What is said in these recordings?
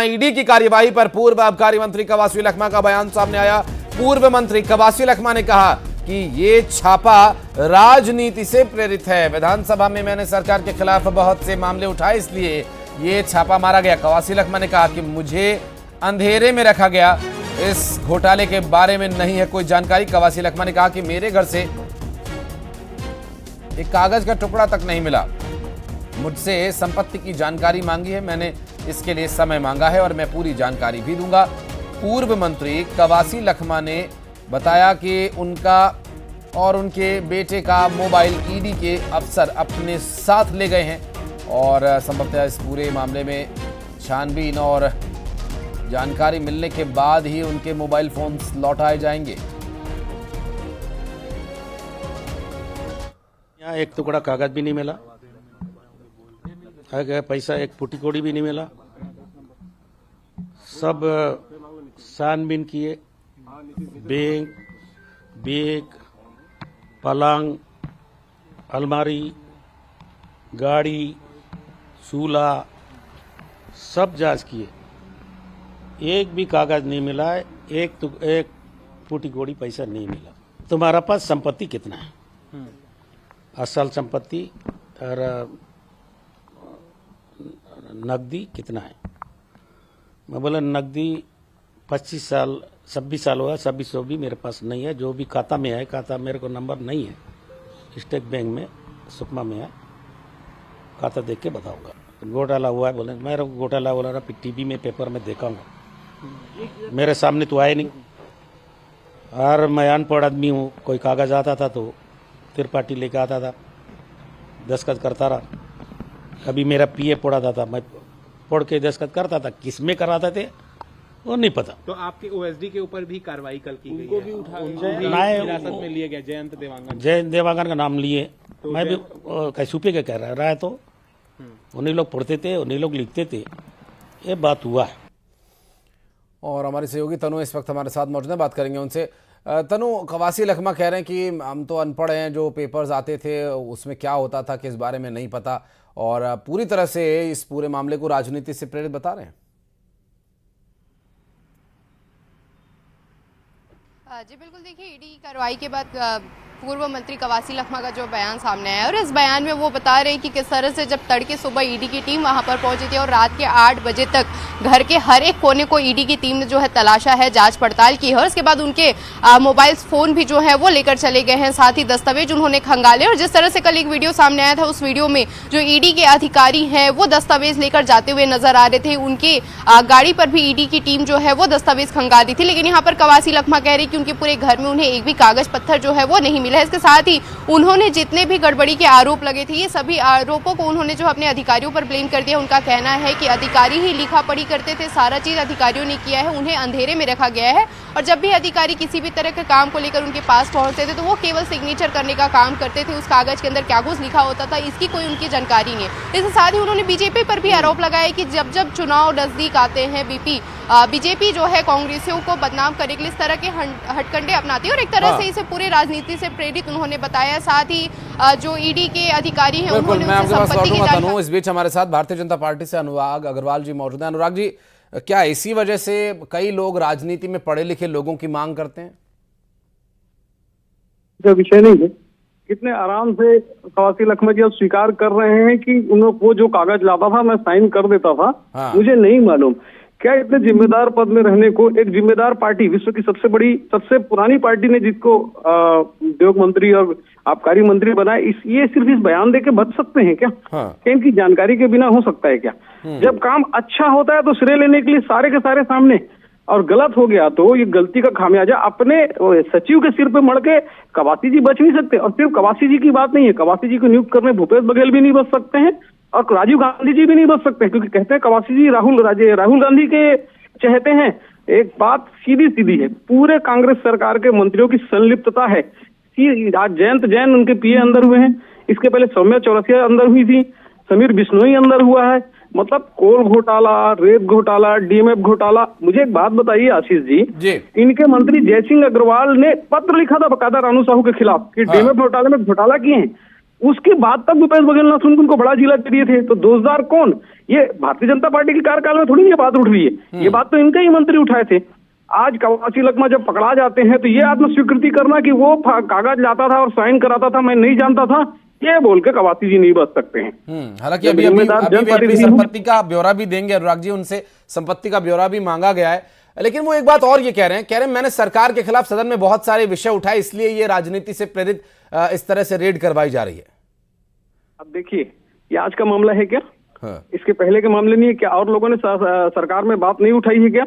ED की कार्यवाही पर पूर्व आबकारी मंत्री कवासी लखमा का बयान सामने आया। पूर्व मंत्री कवासी लखमा ने कहा कि ये छापा राजनीति से प्रेरित है। विधानसभा में मैंने सरकार के खिलाफ बहुत से मामले उठाए, इसलिए ये छापा मारा गया। कवासी लखमा ने कहा कि मुझे अंधेरे में रखा गया, इस घोटाले के बारे में नहीं है कोई जानकारी। कवासी लखमा ने कहा कि मेरे घर से एक कागज का टुकड़ा तक नहीं मिला, मुझसे संपत्ति की जानकारी मांगी है, मैंने इसके लिए समय मांगा है और मैं पूरी जानकारी भी दूंगा। पूर्व मंत्री कवासी लखमा ने बताया कि उनका और उनके बेटे का मोबाइल ईडी के अफसर अपने साथ ले गए हैं और संभवतः इस पूरे मामले में छानबीन और जानकारी मिलने के बाद ही उनके मोबाइल फोन लौटाए जाएंगे। यहाँ एक टुकड़ा कागज भी नहीं मिला, पैसा एक फुटी कोड़ी भी नहीं मिला। सब छानबीन किए, बैग, पलंग, अलमारी, गाड़ी, चूल्हा सब जांच किए, एक भी कागज नहीं मिला, एक फुटी कोड़ी पैसा नहीं मिला। तुम्हारा पास संपत्ति कितना है? असल संपत्ति और नकदी कितना है? मैं बोला नकदी 25 साल 26 साल हुआ, 2600 भी मेरे पास नहीं है। जो भी खाता में है, खाता मेरे को नंबर नहीं है, स्टेट बैंक में सुकमा में है, खाता देख के बताऊंगा। घोटाला हुआ है बोले, मेरा घोटाला बोला रहा टीवी में पेपर में देखाऊंगा, मेरे सामने तो आए नहीं। और मैं अनपढ़ आदमी हूँ, कोई कागज आता था तो त्रिपाठी लेके आता था, दस्तखत करता रहा। कभी मेरा पीए पढ़ाता था, मैं पढ़ के दस्तखत करता था, किसमें कराते थे वो नहीं पता। तो आपके ओएसडी के ऊपर भी कार्रवाई कल की गई है, उनको भी हिरासत में लिए गए। जयंत देवांगन का नाम लिए, तो मैं भी कैसूपे के कह रहा है, तो उन्हीं लोग पढ़ते थे, उन्हीं लोग लिखते थे, ये बात हुआ है। और हमारे सहयोगी तनु इस वक्त हमारे साथ मौजूद है, बात करेंगे उनसे। तनु, कवासी लखमा कह रहे हैं कि हम तो अनपढ़ हैं, जो पेपर्स आते थे उसमें क्या होता था कि इस बारे में नहीं पता, और पूरी तरह से इस पूरे मामले को राजनीति से प्रेरित बता रहे हैं। जी बिल्कुल, देखिए ईडी की कार्रवाई के बाद पूर्व मंत्री कवासी लखमा का जो बयान सामने आया, और इस बयान में वो बता रहे हैं कि किस तरह से जब तड़के सुबह ईडी की टीम वहां पर पहुंची थी और रात के 8 बजे तक घर के हर एक कोने को ईडी की टीम ने जो है तलाशा है, जांच पड़ताल की है, और इसके बाद उनके मोबाइल फोन भी जो है वो लेकर चले गए हैं, साथ ही दस्तावेज उन्होंने खंगाले। और जिस तरह से कल एक वीडियो सामने आया था, उस वीडियो में जो ईडी के अधिकारी हैं वो दस्तावेज लेकर जाते हुए नजर आ रहे थे। उनके गाड़ी पर भी ईडी की टीम जो है वो दस्तावेज खंगाल दी थी, लेकिन यहाँ पर कवासी लखमा कह रही कि उनके पूरे घर में उन्हें एक भी कागज पत्थर जो है वो नहीं मिला है। इसके साथ ही उन्होंने जितने भी गड़बड़ी के आरोप लगे थे, ये सभी आरोपों को उन्होंने जो अपने अधिकारियों पर ब्लेम कर दिया। उनका कहना है कि अधिकारी ही लिखा पढ़ी करते थे, सारा चीज अधिकारियों ने किया है, उन्हें अंधेरे में रखा गया है, और जब भी अधिकारी किसी भी तरह के काम को लेकर उनके पास पहुंचते थे तो वो केवल सिग्नेचर करने का काम करते थे, उस कागज के अंदर क्या कुछ लिखा होता था इसकी कोई उनकी जानकारी नहीं है। इसके साथ ही उन्होंने बीजेपी पर भी आरोप लगाया कि जब जब चुनाव नजदीक आते हैं बीजेपी जो है कांग्रेसियों को बदनाम करने के लिए इस तरह के हटकंडे अपनाती है, और एक तरह से इसे पूरे राजनीति से प्रेरित उन्होंने बताया। साथ ही जो ईडी के अधिकारी हैं उन्होंने उनसे संपत्ति की जानकारी। इस बीच हमारे साथ भारतीय जनता पार्टी से अनुराग अग्रवाल जी मौजूद हैं। अनुराग जी, क्या इसी वजह से कई लोग राजनीति में पढ़े लिखे लोगों की मांग करते हैं? विषय नहीं है, कितने आराम से कवासी लखमा जी अब स्वीकार कर रहे हैं कि वो जो कागज लाता था मैं साइन कर देता था। हाँ। मुझे नहीं मालूम क्या इतने जिम्मेदार पद में रहने को एक जिम्मेदार पार्टी, विश्व की सबसे बड़ी सबसे पुरानी पार्टी ने जिसको उद्योग मंत्री और आबकारी मंत्री बनाए, ये सिर्फ इस बयान दे के बच सकते हैं क्या? हाँ। क्या इनकी जानकारी के बिना हो सकता है क्या? जब काम अच्छा होता है तो श्रेय लेने के लिए सारे के सारे सामने, और गलत हो गया तो ये गलती का खामियाजा अपने सचिव के सिर पे मड़ के कवासी जी बच नहीं सकते। और सिर्फ कवासी जी की बात नहीं है, कवासी जी को नियुक्त करने भूपेश बघेल भी नहीं बच सकते हैं और राजीव गांधी जी भी नहीं बच सकते, क्योंकि कहते हैं कवासी जी राहुल गांधी के चहेते हैं। एक बात सीधी है, पूरे कांग्रेस सरकार के मंत्रियों की संलिप्तता है। आज जयंत जैन उनके पीए अंदर हुए हैं, इसके पहले सौम्या चौरसिया अंदर हुई थी, समीर बिश्नोई अंदर हुआ है। मतलब कोल घोटाला, रेत घोटाला, डीएमएफ घोटाला। मुझे एक बात बताइए आशीष जी, इनके मंत्री जयसिंह अग्रवाल ने पत्र लिखा था बकायदा रानू साहू के खिलाफ कि डीएमएफ घोटाले में घोटाला किए हैं। उसकी बात तक भूपेश बघेल ना सुन उनको बड़ा जिला दे दिए थे। तो दोषदार कौन? ये भारतीय जनता पार्टी के कार्यकाल में थोड़ी ये बात उठ रही है, ये बात तो इनके ही मंत्री उठाए थे। आज कवासी लखमा जब पकड़ा जाते हैं तो ये आत्मस्वीकृति करना कि वो कागज लाता था और साइन कराता था, मैं नहीं जानता था, ये बोल के कवासी जी नहीं बच सकते हैं। हालांकि अभी अपनी संपत्ति का ब्यौरा भी देंगे अनुराग जी, उनसे संपत्ति का ब्यौरा भी मांगा गया है। लेकिन वो एक बात और ये कह रहे हैं मैंने सरकार के खिलाफ सदन में बहुत सारे विषय उठाए, इसलिए ये राजनीति से प्रेरित इस तरह से रेड करवाई जा रही है। अब देखिए, ये आज का मामला है क्या? हाँ। इसके पहले के मामले नहीं है क्या? और लोगों ने सरकार में बात नहीं उठाई है क्या?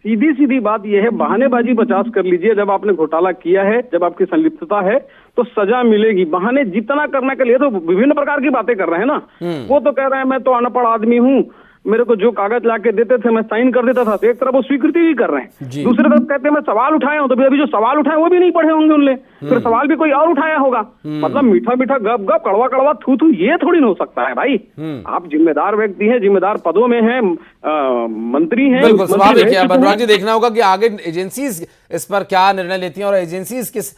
सीधी सीधी बात यह है, बहानेबाजी 50 कर लीजिए। जब आपने घोटाला किया है, जब आपकी संलिप्तता है तो सजा मिलेगी। बहाने जितना करने के लिए तो विभिन्न प्रकार की बातें कर रहे हैं ना। वो तो कह रहे हैं मैं तो अनपढ़ आदमी हूँ, मेरे को जो कागज लाके देते थे मैं साइन कर देता था। तो एक तरफ वो स्वीकृति भी कर रहे हैं, दूसरी तरफ कहते हैं मैं सवाल उठाया हूं। तो अभी जो सवाल उठाए वो भी नहीं पढ़े होंगे उनने, फिर सवाल भी कोई और उठाया होगा। मतलब मीठा मीठा गप गप, कड़वा कड़वा थू थू, ये थोड़ी ना हो सकता है भाई। आप जिम्मेदार व्यक्ति हैं, जिम्मेदार पदों में हैं, मंत्री हैं। बिल्कुल स्वाभाविक है। अनुराग जी देखना होगा कि आगे एजेंसीज इस पर क्या निर्णय लेती हैं और एजेंसीज किस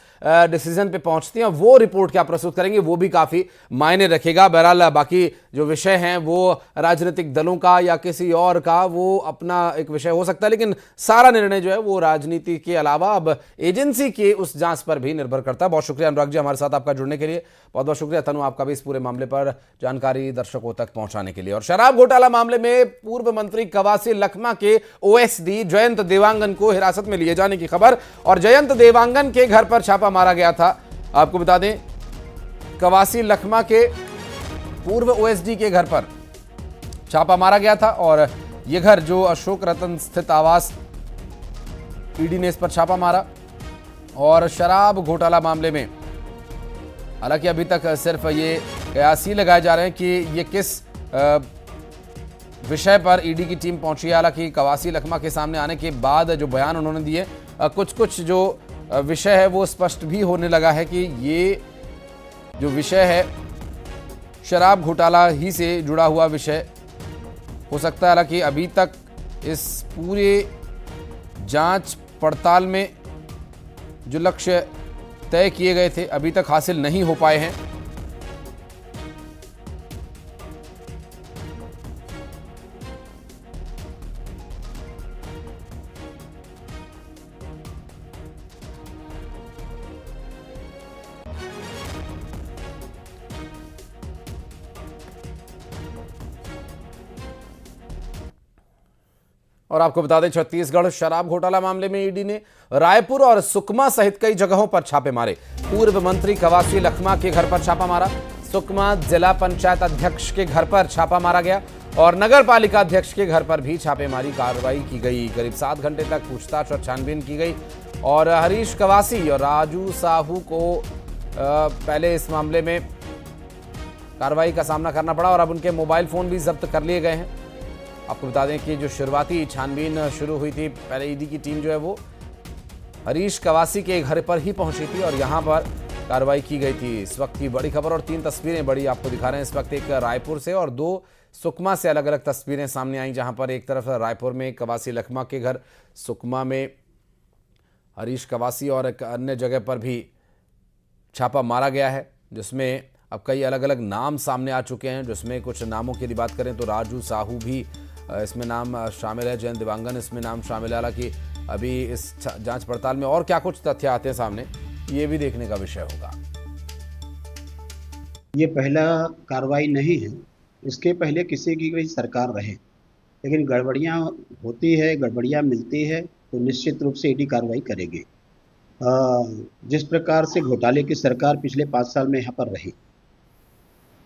डिसीजन पे पहुंचती हैं, वो रिपोर्ट क्या प्रस्तुत करेंगे, वो भी काफी मायने रखेगा। बहरहाल बाकी जो विषय हैं वो राजनीतिक दलों का या किसी और का, वो अपना एक विषय हो सकता है, लेकिन सारा निर्णय जो है वो राजनीति के अलावा अब एजेंसी के उस जांच पर भी निर्भर करता है। बहुत शुक्रिया अनुराग जी हमारे साथ आपका जुड़ने के लिए। बहुत बहुत शुक्रिया तनु आपका भी इस पूरे मामले पर जानकारी दर्शकों तक पहुंचाने के लिए। और शराब घोटाला मामले में पूर्व मंत्री कवासी लखमा के ओएसडी जयंत देवांगन को हिरासत में लिए जाने की खबर, और जयंत देवांगन के घर पर छापा मारा गया था। आपको बता दें, कवासी लखमा के पूर्व ओएसडी के घर पर छापा मारा गया था, और यह घर जो अशोक रतन स्थित आवास, ईडी ने इस पर छापा मारा। और शराब घोटाला मामले में हालांकि अभी तक सिर्फ ये कयास ही लगाए जा रहे हैं कि ये किस विषय पर ईडी की टीम पहुंची है। हालांकि कवासी लखमा के सामने आने के बाद जो बयान उन्होंने दिए, कुछ जो विषय है वो स्पष्ट भी होने लगा है कि ये जो विषय है शराब घोटाला ही से जुड़ा हुआ विषय हो सकता है। हालांकि अभी तक इस पूरे जांच पड़ताल में जो लक्ष्य तय किए गए थे अभी तक हासिल नहीं हो पाए हैं। और आपको बता दें, छत्तीसगढ़ शराब घोटाला मामले में ईडी ने रायपुर और सुकमा सहित कई जगहों पर छापे मारे। पूर्व मंत्री कवासी लखमा के घर पर छापा मारा, सुकमा जिला पंचायत अध्यक्ष के घर पर छापा मारा गया, और नगर पालिका अध्यक्ष के घर पर भी छापेमारी कार्रवाई की गई। करीब 7 घंटे तक पूछताछ और छानबीन की गई, और हरीश कवासी और राजू साहू को पहले इस मामले में कार्रवाई का सामना करना पड़ा, और अब उनके मोबाइल फोन भी जब्त कर लिए गए हैं। आपको बता दें कि जो शुरुआती छानबीन शुरू हुई थी, पहले ईडी की टीम जो है वो हरीश कवासी के घर पर ही पहुंची थी और यहां पर कार्रवाई की गई थी। इस वक्त की बड़ी खबर, और 3 तस्वीरें बड़ी आपको दिखा रहे हैं इस वक्त। एक रायपुर से और 2 सुकमा से अलग अलग तस्वीरें सामने आई, जहां पर एक तरफ रायपुर में कवासी लखमा के घर, सुकमा में हरीश कवासी, और एक अन्य जगह पर भी छापा मारा गया है, जिसमें अब कई अलग अलग नाम सामने आ चुके हैं। जिसमें कुछ नामों की बात करें तो राजू साहू भी इसमें नाम शामिल है, जयंत देवांगन इसमें नाम शामिल है। हालांकि अभी इस जांच पड़ताल में और क्या कुछ तथ्य आते हैं सामने, ये भी देखने का विषय होगा। ये पहला कार्रवाई नहीं है, इसके पहले किसी की कोई सरकार रहे, लेकिन गड़बड़ियाँ होती है, गड़बड़ियाँ मिलती है तो निश्चित रूप से ईडी कार्रवाई करेगी। जिस प्रकार से घोटाले की सरकार पिछले 5 साल में यहाँ पर रही,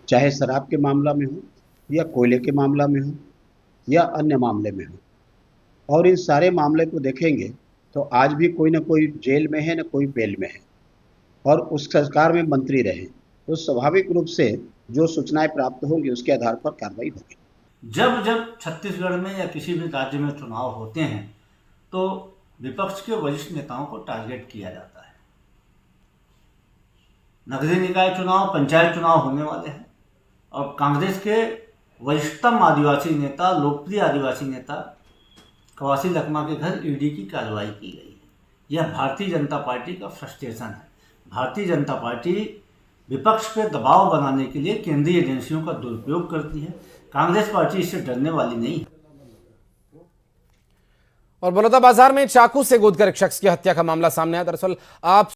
चाहे शराब के मामला में हो या कोयले के मामला में हो या अन्य मामले में हो, और इन सारे मामले को देखेंगे तो आज भी कोई ना कोई जेल में है, ना कोई बेल में है, और उस सरकार में मंत्री रहे, तो स्वाभाविक रूप से जो सूचनाएं प्राप्त होंगी उसके आधार पर कार्रवाई होगी। जब जब छत्तीसगढ़ में या किसी भी राज्य में चुनाव होते हैं तो विपक्ष के वरिष्ठ नेताओं को टारगेट किया जाता है। नगरीय निकाय चुनाव, पंचायत चुनाव होने वाले हैं, और कांग्रेस के वरिष्ठतम आदिवासी नेता, लोकप्रिय आदिवासी नेता कवासी लखमा के घर ईडी की कार्रवाई की गई है। यह भारतीय जनता पार्टी का फ्रस्ट्रेशन है। भारतीय जनता पार्टी विपक्ष पे दबाव बनाने के लिए केंद्रीय एजेंसियों का दुरुपयोग करती है। कांग्रेस पार्टी इससे डरने वाली नहीं है। और बलौदाबाजार में चाकू से गोदकर एक शख्स की हत्या का मामला सामने आया। दरअसल आप